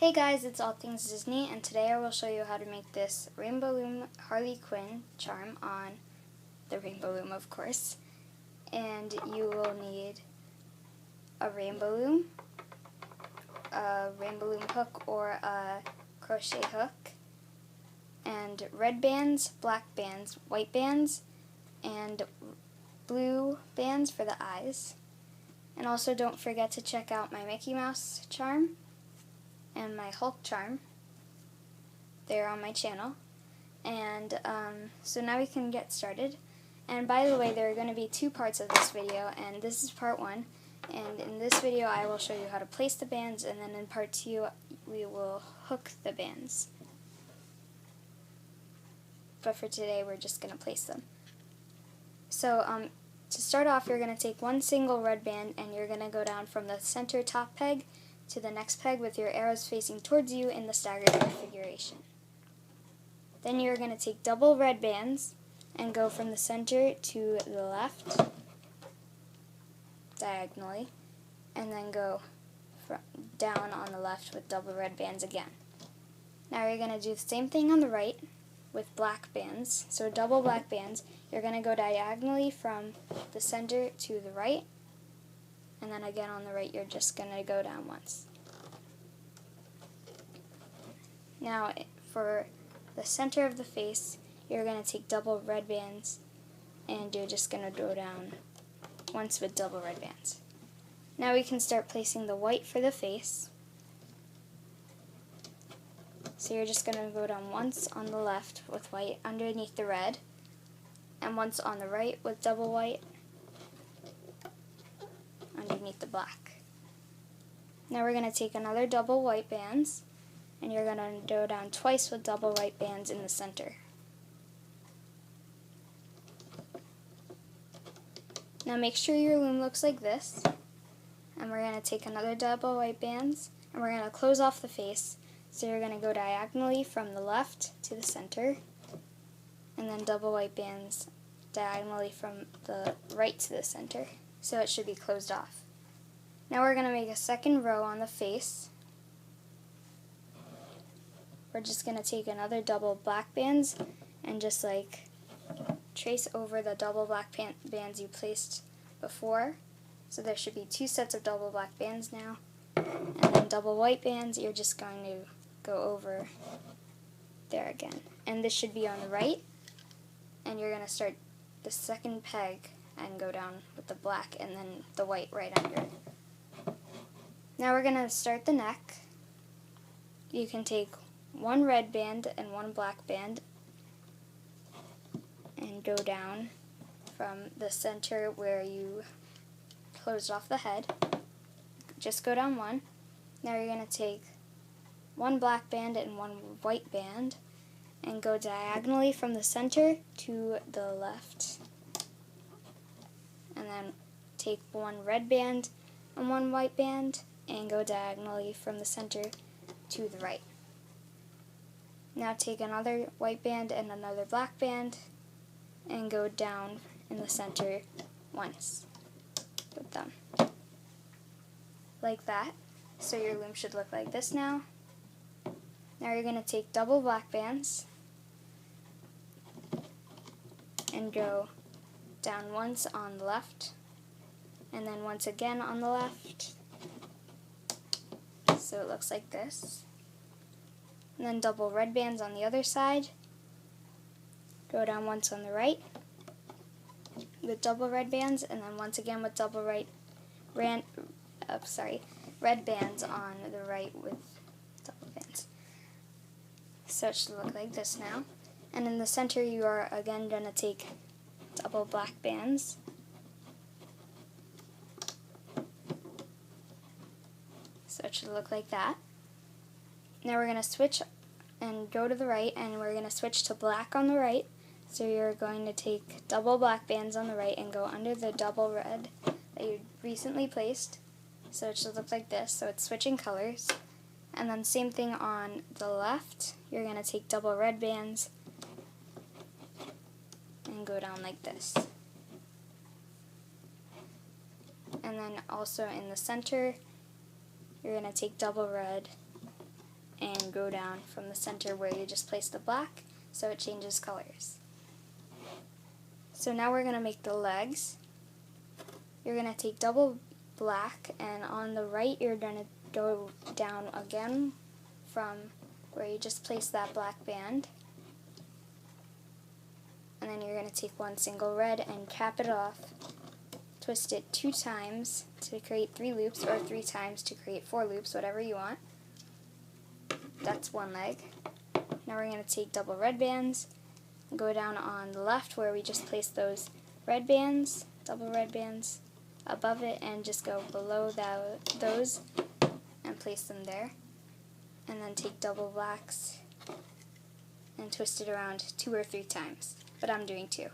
Hey guys, it's All Things Disney, and today I will show you how to make this Rainbow Loom Harley Quinn charm on the Rainbow Loom, of course. And you will need a Rainbow Loom hook or a crochet hook, and red bands, black bands, white bands, and blue bands for the eyes. And also don't forget to check out my Mickey Mouse charm and my Hulk charm. They're on my channel. And so now we can get started. And by the way, there are going to be two parts of this video, and this is part one. And in this video I will show you how to place the bands, and then in part two we will hook the bands. But for today we're just going to place them. So to start off, you're going to take one single red band and you're going to go down from the center top peg to the next peg with your arrows facing towards you in the staggered configuration. Then you're going to take double red bands and go from the center to the left diagonally, and then go down on the left with double red bands again. Now you're going to do the same thing on the right with black bands. So double black bands, you're going to go diagonally from the center to the right, and then again on the right you're just going to go down once. Now for the center of the face, you're going to take double red bands and you're just going to go down once with double red bands. Now we can start placing the white for the face. So you're just going to go down once on the left with white underneath the red, and once on the right with double white underneath the black. Now we're going to take another double white bands, and you're going to go down twice with double white bands in the center. Now make sure your loom looks like this, and we're going to take another double white bands, and we're going to close off the face. So you're going to go diagonally from the left to the center, and then double white bands diagonally from the right to the center, so it should be closed off. Now we're going to make a second row on the face. We're just going to take another double black bands and just like trace over the double black bands you placed before. So there should be two sets of double black bands now. And then double white bands, you're just going to go over there again. And this should be on the right. And you're going to start the second peg and go down with the black and then the white right under it. Now we're going to start the neck. You can take one red band and one black band and go down from the center where you closed off the head. Just go down one. Now you're going to take one black band and one white band and go diagonally from the center to the left. And then take one red band and one white band and go diagonally from the center to the right. Now take another white band and another black band and go down in the center once with them. Like that. So your loom should look like this now. Now you're going to take double black bands and go down once on the left and then once again on the left. So it looks like this. And then double red bands on the other side. Go down once on the right with double red bands, and then once again with double red bands on the right with double bands. So it should look like this now. And in the center you are again going to take double black bands. So it should look like that. Now we're going to switch and go to the right, and we're going to switch to black on the right. So you're going to take double black bands on the right and go under the double red that you recently placed. So it should look like this. So it's switching colors. And then same thing on the left. You're going to take double red bands and go down like this. And then also in the center, you're going to take double red and go down from the center where you just placed the black so it changes colors. So now we're going to make the legs. You're going to take double black, and on the right you're going to go down again from where you just placed that black band. And then you're going to take one single red and cap it off. Twist it 2 times to create 3 loops, or 3 times to create 4 loops, whatever you want. That's one leg. Now we're going to take double red bands and go down on the left where we just placed those red bands, double red bands, above it, and just go below those and place them there. And then take double blacks and twist it around 2 or 3 times, but I'm doing 2.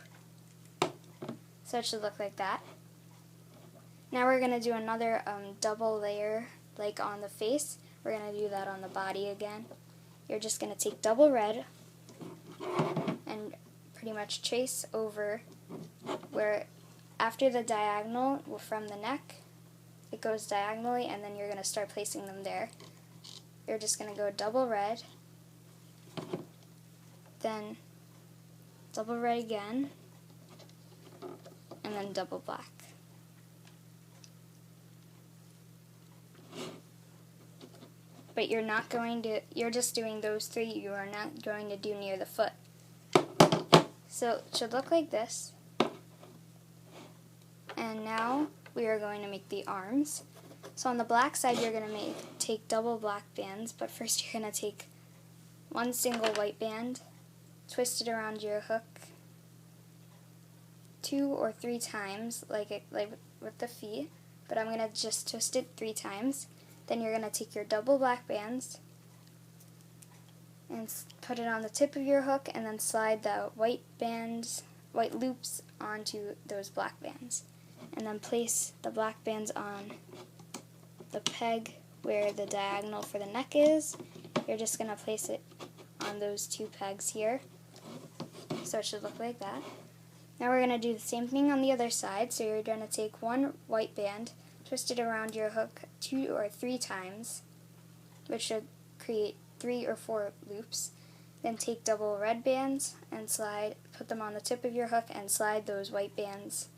So it should look like that. Now we're going to do another double layer like on the face. We're going to do that on the body again. You're just going to take double red and pretty much trace over where after the diagonal from the neck, it goes diagonally, and then you're going to start placing them there. You're just going to go double red, then double red again, and then double black. But you're just doing those 3, you are not going to do near the foot. So it should look like this. And now we are going to make the arms. So on the black side you're going to take double black bands, but first you're going to take one single white band, twist it around your hook 2 or 3 times, like with the feet, but I'm going to just twist it 3 times. Then you're going to take your double black bands and put it on the tip of your hook, and then slide the white loops onto those black bands. And then place the black bands on the peg where the diagonal for the neck is. You're just going to place it on those 2 pegs here. So it should look like that. Now we're going to do the same thing on the other side. So you're going to take one white band, twist it around your hook 2 or 3 times, which should create 3 or 4 loops. Then take double red bands and put them on the tip of your hook and slide those white bands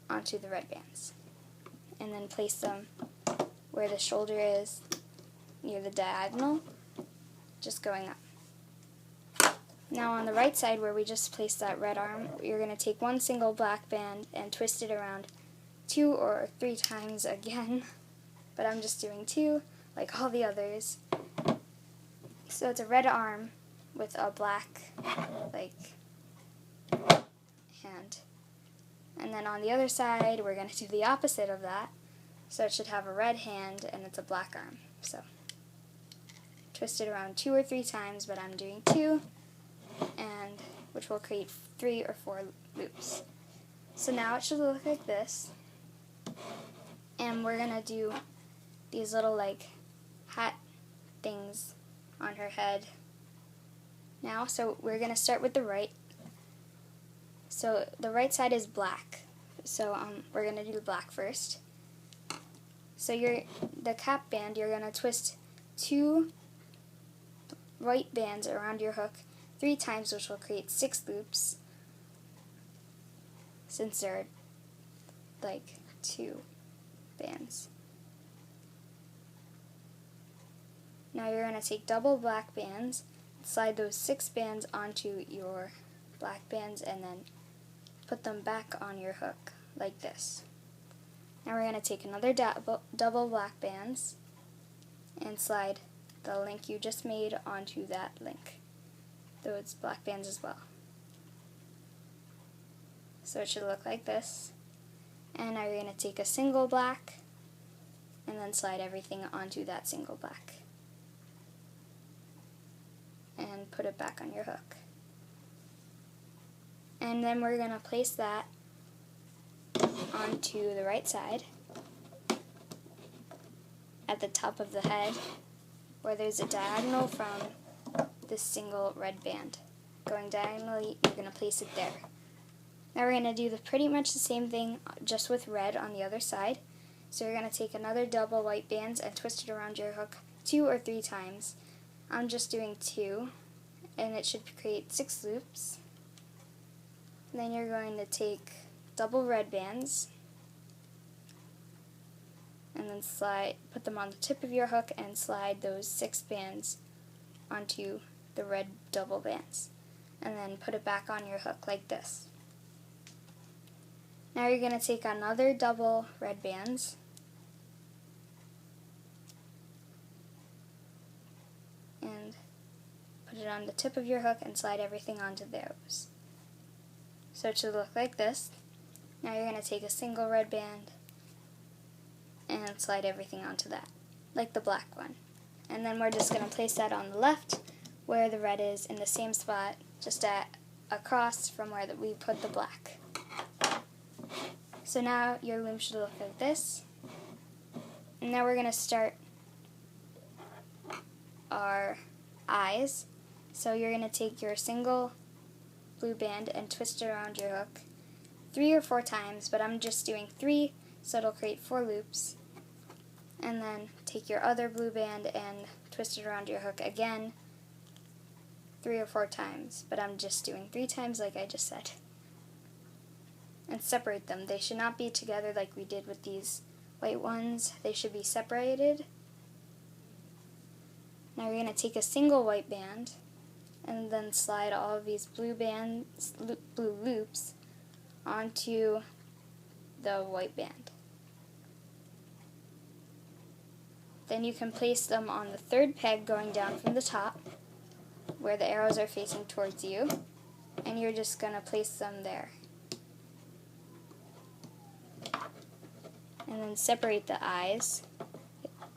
onto the red bands. And then place them where the shoulder is, near the diagonal, just going up. Now on the right side where we just placed that red arm, you're going to take one single black band and twist it around 2 or 3 times again, but I'm just doing 2 like all the others. So it's a red arm with a black hand. And then on the other side we're going to do the opposite of that. So it should have a red hand and it's a black arm. So twist it around 2 or 3 times, but I'm doing 2, and which will create 3 or 4 loops. So now it should look like this. And we're going to do these little hat things on her head now. So we're going to start with the right. So the right side is black. So we're going to do the black first. So the cap band, you're going to twist 2 white bands around your hook 3 times, which will create 6 loops, since there are 2 bands. Now you're going to take double black bands, slide those 6 bands onto your black bands, and then put them back on your hook like this. Now we're going to take another double black bands and slide the link you just made onto that link, those black bands as well. So it should look like this. And now you're going to take a single black and then slide everything onto that single black and put it back on your hook. And then we're going to place that onto the right side at the top of the head where there's a diagonal from this single red band. Going diagonally, you're going to place it there. Now we're going to do pretty much the same thing just with red on the other side. So you're going to take another double white bands and twist it around your hook 2 or 3 times. I'm just doing 2, and it should create 6 loops. Then you're going to take double red bands and then put them on the tip of your hook and slide those 6 bands onto the red double bands, and then put it back on your hook like this. Now you're going to take another double red bands and put it on the tip of your hook and slide everything onto those. So it should look like this. Now you're going to take a single red band and slide everything onto that, like the black one. And then we're just going to place that on the left where the red is, in the same spot, just across from where we put the black. So now your loom should look like this. And now we're going to start our eyes. So you're going to take your single blue band and twist it around your hook 3 or 4 times, but I'm just doing 3, so it'll create 4 loops. And then take your other blue band and twist it around your hook again 3 or 4 times, but I'm just doing 3 times like I just said. And separate them. They should not be together like we did with these white ones. They should be separated. Now you're going to take a single white band and then slide all of these blue loops onto the white band. Then you can place them on the 3rd peg going down from the top where the arrows are facing towards you, and you're just going to place them there. And then separate the eyes.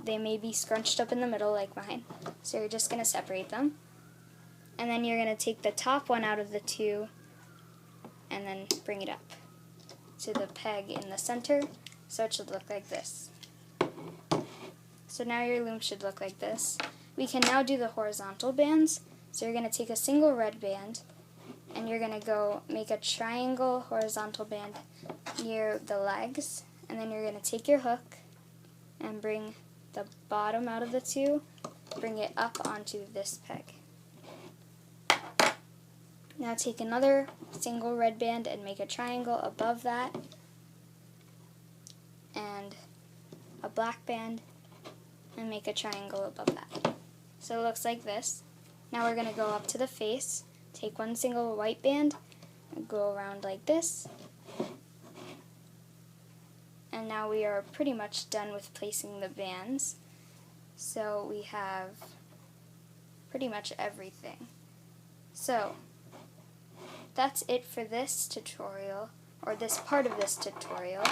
They may be scrunched up in the middle like mine, so you're just going to separate them. And then you're going to take the top one out of the 2 and then bring it up to the peg in the center, so it should look like this. So now your loom should look like this. We can now do the horizontal bands. So you're going to take a single red band and you're going to go make a triangle horizontal band near the legs, and then you're going to take your hook and bring the bottom out of the 2, bring it up onto this peg. Now take another single red band and make a triangle above that, and a black band and make a triangle above that. So it looks like this. Now we're going to go up to the face, take one single white band, and go around like this. And now we are pretty much done with placing the bands. So we have pretty much everything. So that's it for this tutorial, or this part of this tutorial.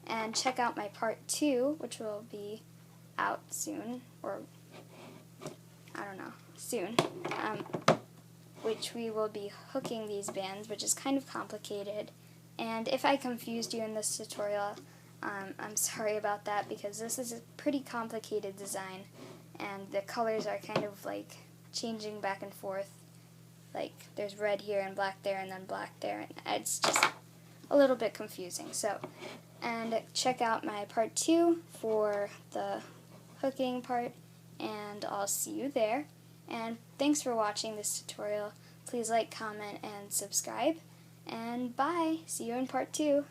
And check out my part 2, which will be out soon, or I don't know, soon, which we will be hooking these bands, which is kind of complicated. And if I confused you in this tutorial, I'm sorry about that, because this is a pretty complicated design, and the colors are kind of like changing back and forth. Like there's red here and black there and then black there, and it's just a little bit confusing. So, and check out my part 2 for the hooking part, and I'll see you there. And thanks for watching this tutorial. Please like, comment, and subscribe. And bye. See you in part 2.